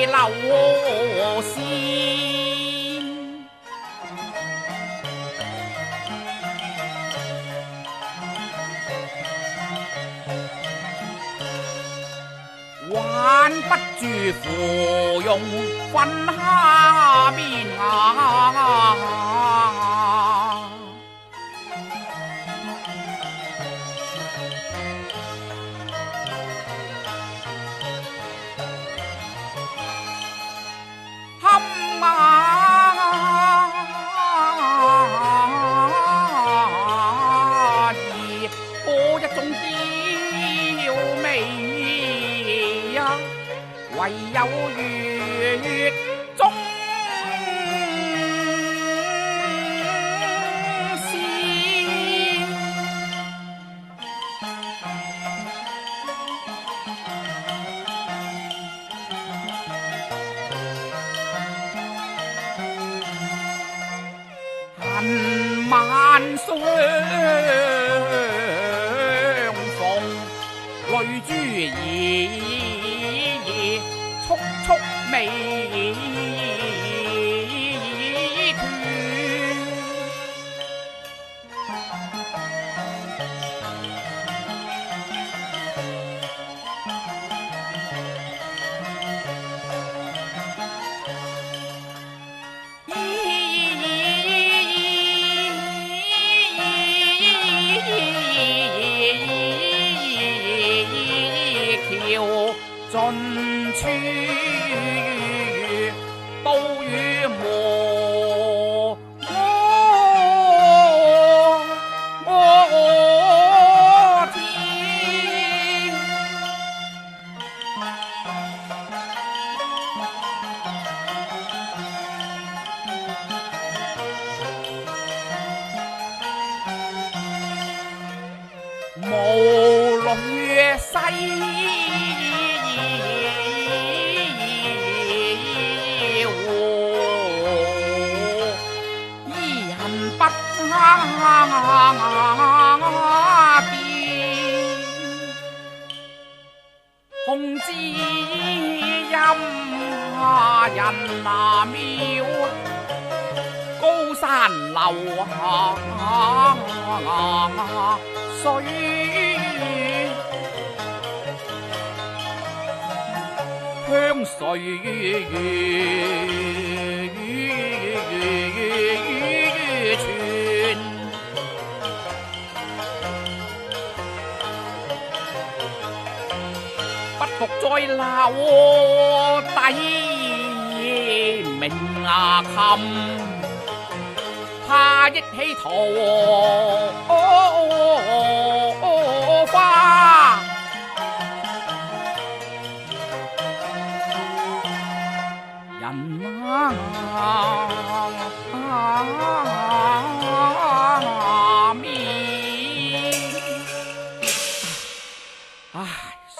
流線，挽不住芙蓉粉下面唯有月中仙，恨晚相逢淚珠兒。速速未斷，橋盡處都與磨天，無淚西。紅枝陰人廟，高山流水，香水伏在樓底鳴琴，怕憶起桃花，人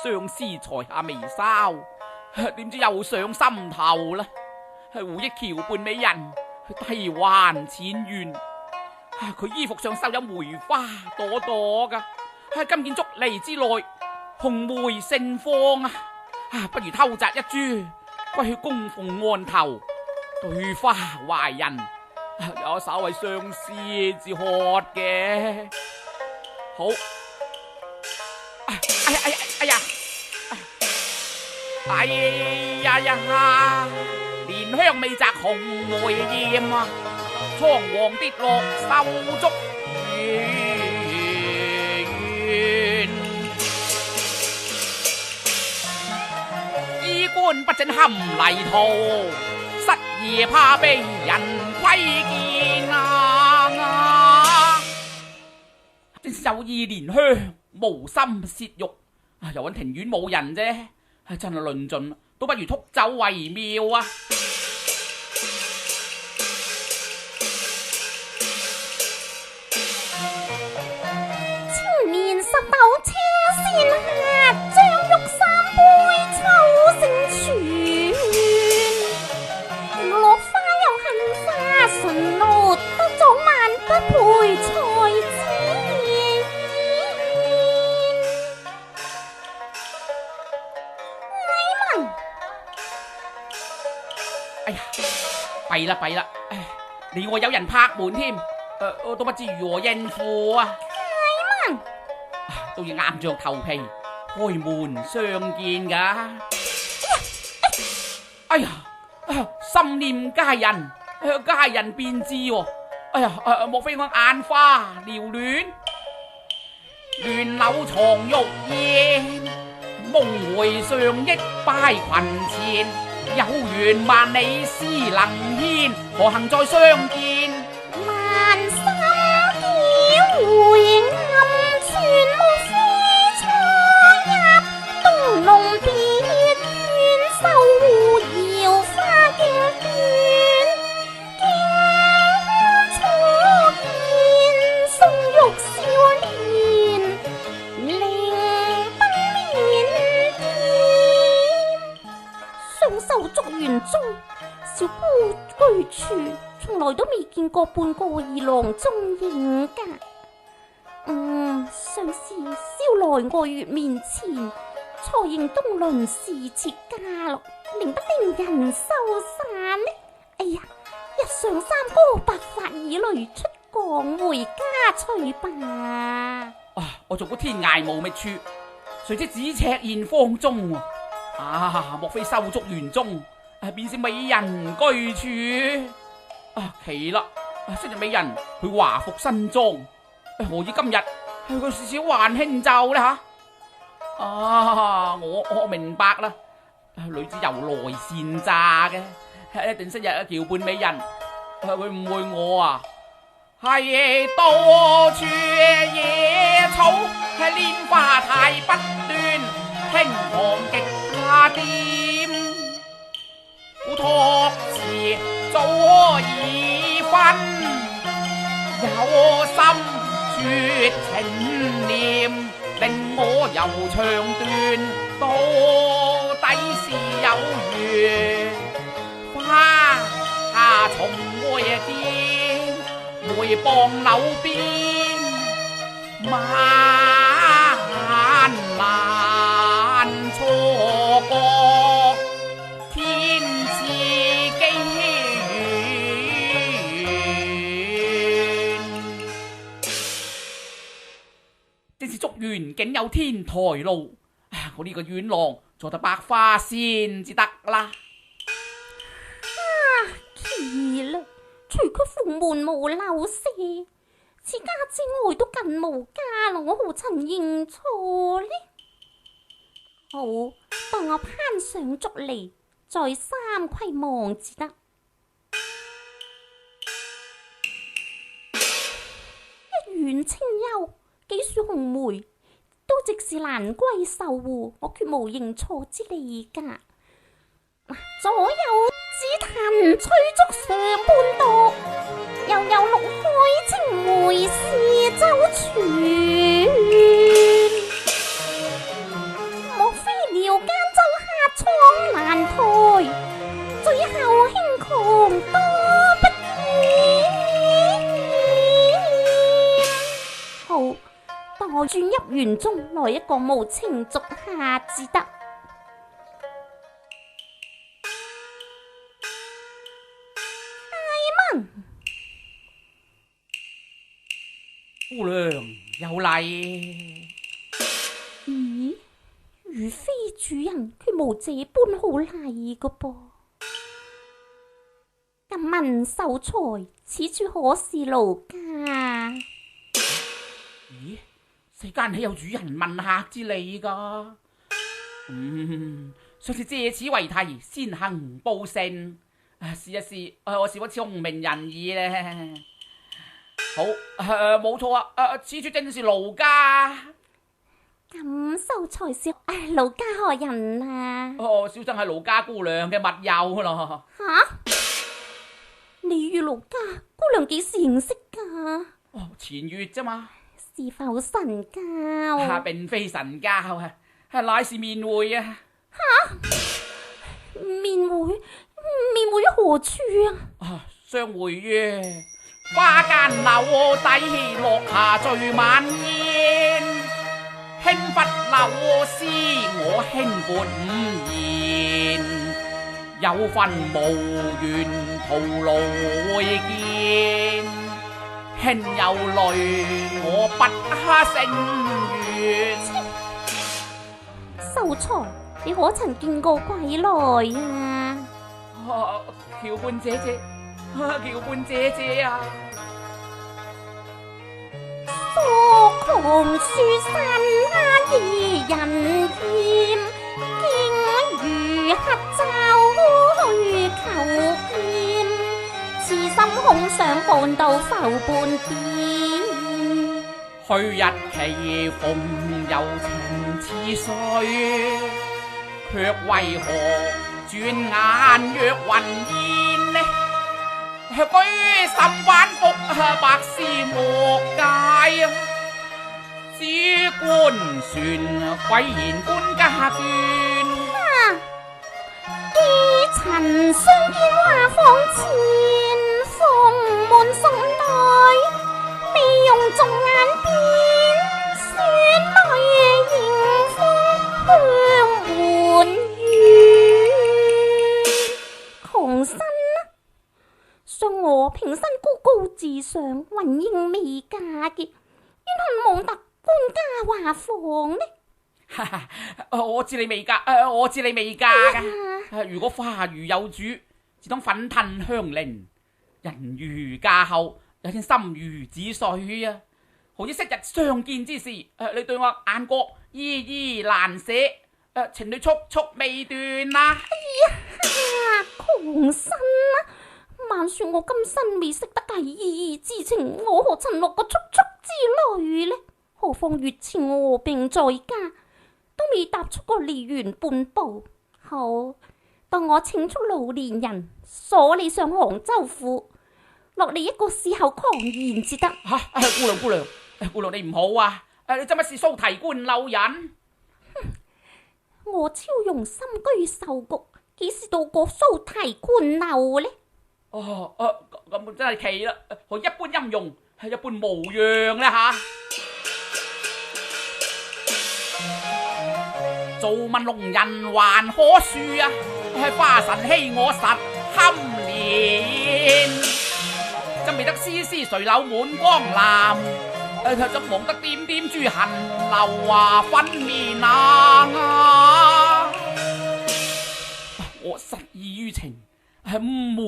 相思才下眉梢，點知又上心頭啦。回憶橋畔美人，低還淺怨。佢衣服上繡有梅花朵朵噶，今見竹籬之內紅梅盛放啊！不如偷摘一株，歸去供奉案頭，對花懷人，有稍為相思至渴嘅。好，哎呀呀，蓮香未摘紅梅艷啊，倉皇跌落繡竹園，衣冠不整堪泥塗，失夜怕被人窺見啊！真是有意憐香，無心褻欲，又揾庭院冇人啫，真係論盡，都不如禿走為妙啊！青年十斗車先下，將玉三杯抽成全。落花又恨花純露，得早晚不配才知。禮文，哎呀，弊啦弊啦，另外有人拍門添，我都不知如何應付啊！禮文，都要硬着頭皮開門相見噶。哎呀，心念佳人，佳人便知喎。哎呀，莫非我眼花繚亂，亂柳藏玉燕，夢回上憶拜裙前，有緣萬里絲能牽，何幸再相見？萬心繳回暗存，莫非初入東龍別院，繡戶搖花鏡短，鏡初見松玉少年，令不面點。雙手竹園中，小姑居處，從來都未見過半個二郎蹤影噶。相思宵來愛月面前，錯認東鄰是妾家咯，寧不令人收散呢？哎呀，一上三哥白髮以淚，出港回家去吧。我做個天涯無覓處，誰知咫尺現芳蹤啊！莫非修竹園中便是美人居處？奇啦！昔日美人去華服新裝，何以今日佢小還輕奏呢？我明白啦，女子由來善詐嘅，一定昔日橋畔美人佢誤會我啊！係到處野草，蓮花太不斷，輕狂極怕點，託詞早已分，有心絕情念，令我由長斷，到底是有緣，花下從會見，梅傍柳邊，萬難錯過天賜機緣。正是竹園竟有天台路，我呢個院廊坐得百花仙至得啦。奇啦！除卻蓬門無柳舍，此家之外都近無家咯，我何曾認錯呢？好，當我攀上竹籬，再三窺望至得。一園清幽，幾樹紅梅，都直是蘭閨秀戶，我決無認錯之理噶。左有紫檀翠竹上半朵，又有綠海青梅是周全。莫非遼間州下闖蘭台，最後輕狂多不厭。好，當我轉入園中，來一個無情逐下至得。姑娘有禮。咦，如非主人，佢無這般好禮個噃。敢問秀才，此處可是盧家？咦，世間豈有主人問客之理噶？尚是借此為題，先行報姓。試一試，我是否聰明人意呢？好，冇錯啊，此處正是盧家。咁秀才是盧家何人啊？哦，小生係盧家姑娘嘅密友咯。吓？你與盧家姑娘幾時認識噶？哦，前月啫嘛。是否神交？並非神交啊，乃是面會啊。吓？面會於何處啊？相會於花間樓底，落下醉晚煙。輕拂柳絲，我輕撥五言，有份無緣徒勞會見。輕有淚，我不勝願。秀才，你可曾見過鬼來啊？橋畔姐姐，橋畔姐姐啊！疏狂書生二人劍，竟如黑晝去求見，痴心空想看到浮半邊。去日棋逢柔情似水，卻為何轉眼若雲煙呢？舉心反覆，百思莫解啊！只觀船鬼言官家眷，幾曾相見畫舫前，風滿心內，未用眾眼邊，雪淚迎風香滿院。窮生想我平生高高自上，雲英未嫁嘅，願恨望得官家畫舫呢？我知你未嫁，我知你未嫁噶。如果花如有主，只當粉褪香菱；人如嫁後，有天心如止水啊！好似昔日相見之時，你對我眼角依依難捨，情侶速速未斷啊！窮生啊！萬說我今生未識得計義之情，我何曾落過速速之淚呢？何況月前我病在家，都未踏出過梨園半步。好，當我請出老年人鎖你上杭州府，落你一個事後狂言至得。姑娘你唔好啊！你真不是蘇提官陋人？我超容深居秀局，幾時到過蘇提官陋呢？咁真係奇啦！佢一般音容，一般模樣咧吓。做問龍人還可恕啊，花神欺我實堪憐。真未得絲絲垂柳滿江南，怎忘得點點珠痕流華粉面啊！我失意於情，誤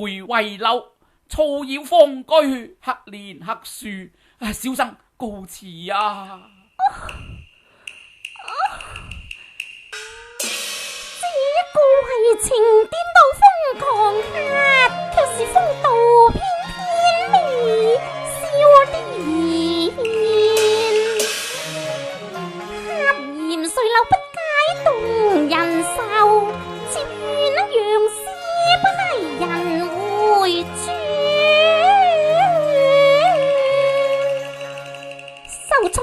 會遺漏，騷擾芳居，黑蓮黑樹，小生告辭啊！這個為情顛到瘋狂客，卻是風度翩翩微笑臉。黑鹽垂柳不解動人愁，妾願讓詩不欺人回轉。秀才，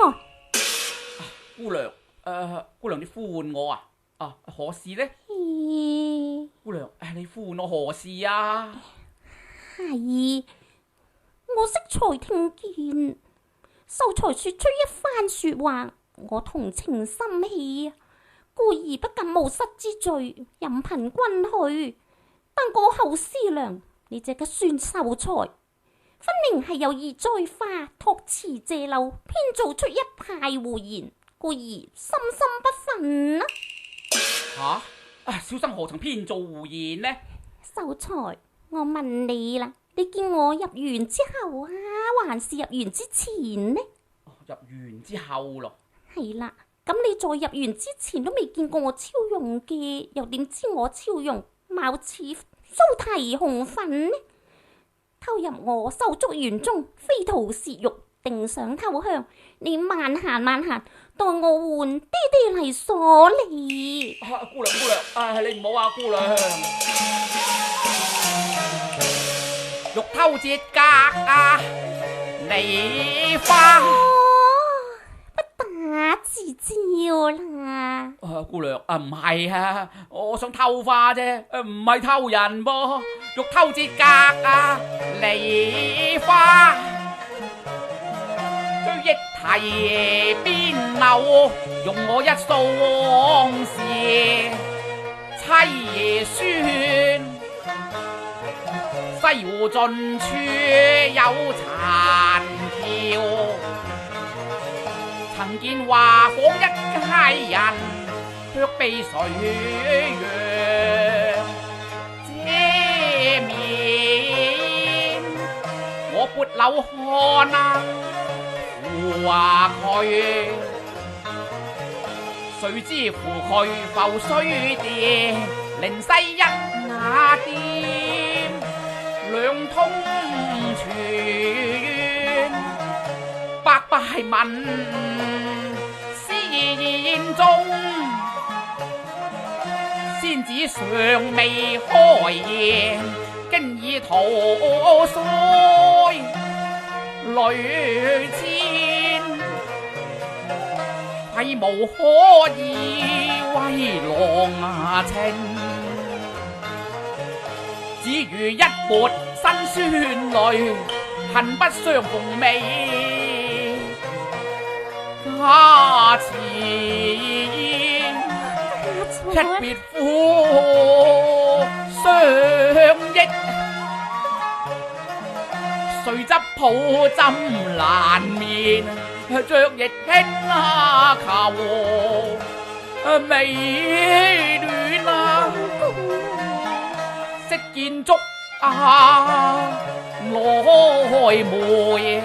姑娘你呼喚我啊？何事呢？姑娘，你呼喚我何事啊？係，我適才聽見秀才說出一番說話，我同情心起，故而不敢冒失之罪，任憑君去。但過後思量，你這個孫秀才，分明係有意栽花託詞借漏，編造出一派胡言，故而心心不忿啊！小生何曾編造胡言呢？秀才，我問你啦，你見我入園之後啊，還是入園之前呢？入園之後咯。係啦，咁你在入園之前都未見過我超容嘅，又點知我超容貌似蘇提紅粉呢？偷入我手足園中，非圖竊欲，定想偷香。你慢行慢行，待我換爹爹嚟鎖你。姑娘，你唔好啊，姑娘。欲偷節格啊，梨花。不打自招啦。姑娘唔係啊，我想偷花啫，唔係偷人噃。欲偷節格啊，梨花。追憶提邊樓，用我一訴往事凄酸。西湖盡處有殘橋，曾見華舫一佳人，卻被水揚遮面。我撥柳看啊，扶話佢，誰知扶佢浮水殿，靈西一雅店，兩通傳，百拜問思言中，仙子尚未開言，經已桃腮淚千，愧無可以為郎情，只如一撥辛酸淚，恨不相逢未家前，一別苦相憶，誰執抱枕難眠，着亦輕求美暖啊，惜建築來梅，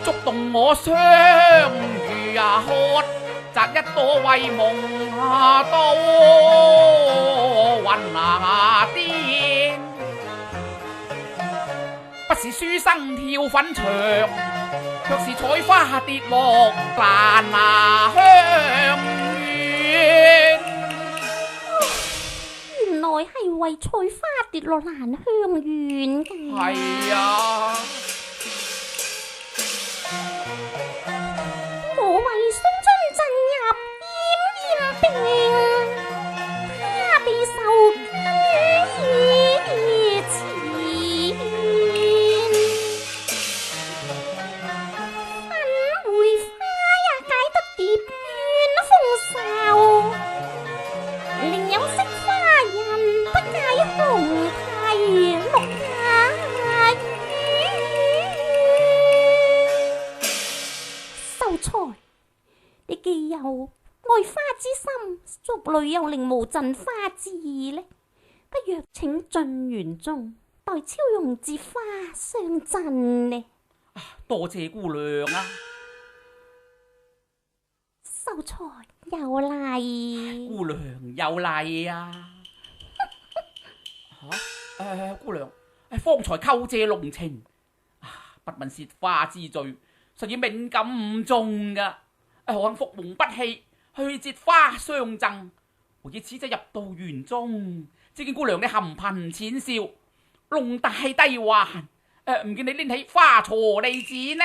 觸動我雙魚渴，摘一朵為夢到雲巔，不是書生跳粉牆，卻是採花跌落蘭香園。原來係為採花跌落蘭香園㗎。係啊，我為雙春進入奄奄病，他被受驚前，粉梅花也解得蝶怨豐收，另有惜花人不解紅涕綠下雨。秀才，你既有愛花之心，族裏又令無贈花之意呢？不若請進園中，待超容折花相贈呢？多謝姑娘啊！秀才有禮。姑娘有禮啊！姑娘，方才叩謝濃情，不問涉花之罪，實以敏感誤中噶。可幸福蒙不棄，去折花相贈。我以此則入到園中，只見姑娘你含貧淺笑，龍大低還，唔見你拎起花鋤嚟剪呢？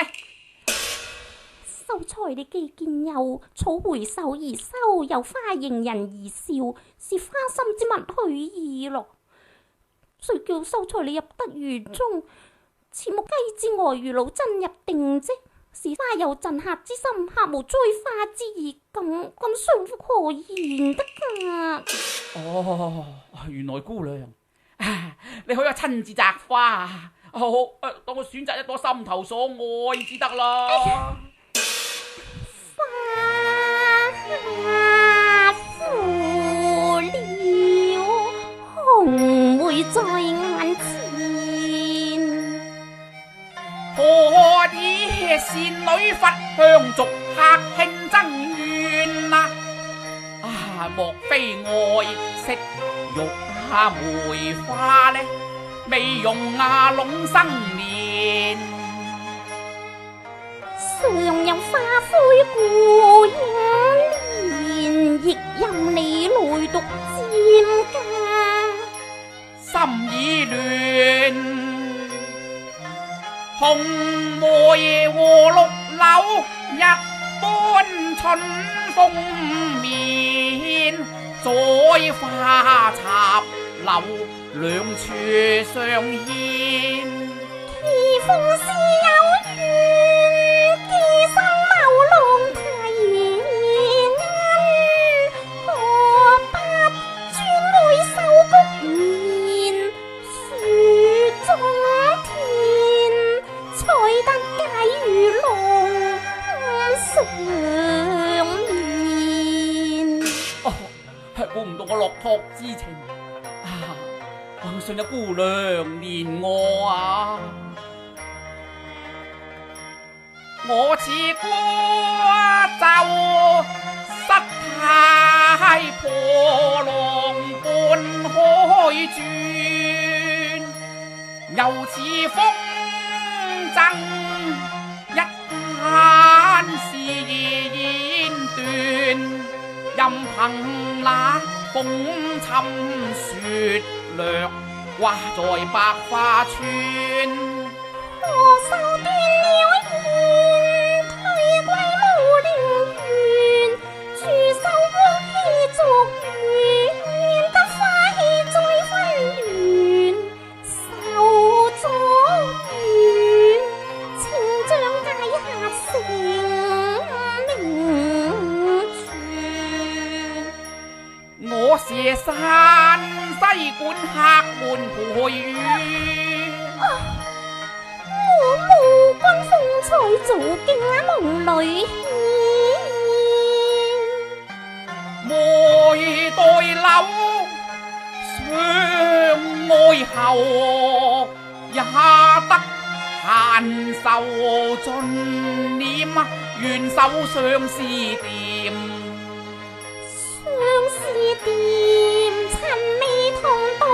秀才你既見有草回首而收，有花迎人而笑，是花心之物許意咯。誰叫秀才你入得園中，似木雞之外如老僧入定啫？是花有贈客之心，客無追花之意，咁相夫何言得噶？原來姑娘，你可以親自摘花，好，當我選擇一朵心頭所愛至得啦。花枯了，紅梅在眼前，何以倩女佛香續客慶爭怨啊？莫非愛惜玉梅花呢？美容啊龍生年。上有花灰故影蓮，亦任你來獨佔家。心已亂，紅梅和綠柳一般春風面，栽花插柳兩處相牽。奇逢是有緣，寄生某浪提恩，何不專會繡菊棉，雪中天，才得解與龍相面。哦，估唔到我落魄之情啊！皇上有姑娘憐我啊！我似孤舟失態破浪半海轉，又似風箏一間事煙斷，任憑那風侵雪掠掛在百花村。何受斷了弦，退歸武陵源，駐守國熙續遠，得花氣再分緣，受阻遠，請將階下成名傳。我射山西莞客門陪雨。我無君風采，造鏡夢裏牽。梅代柳相愛後，也得閒愁盡念，願守相思店。相思店，塵未同到。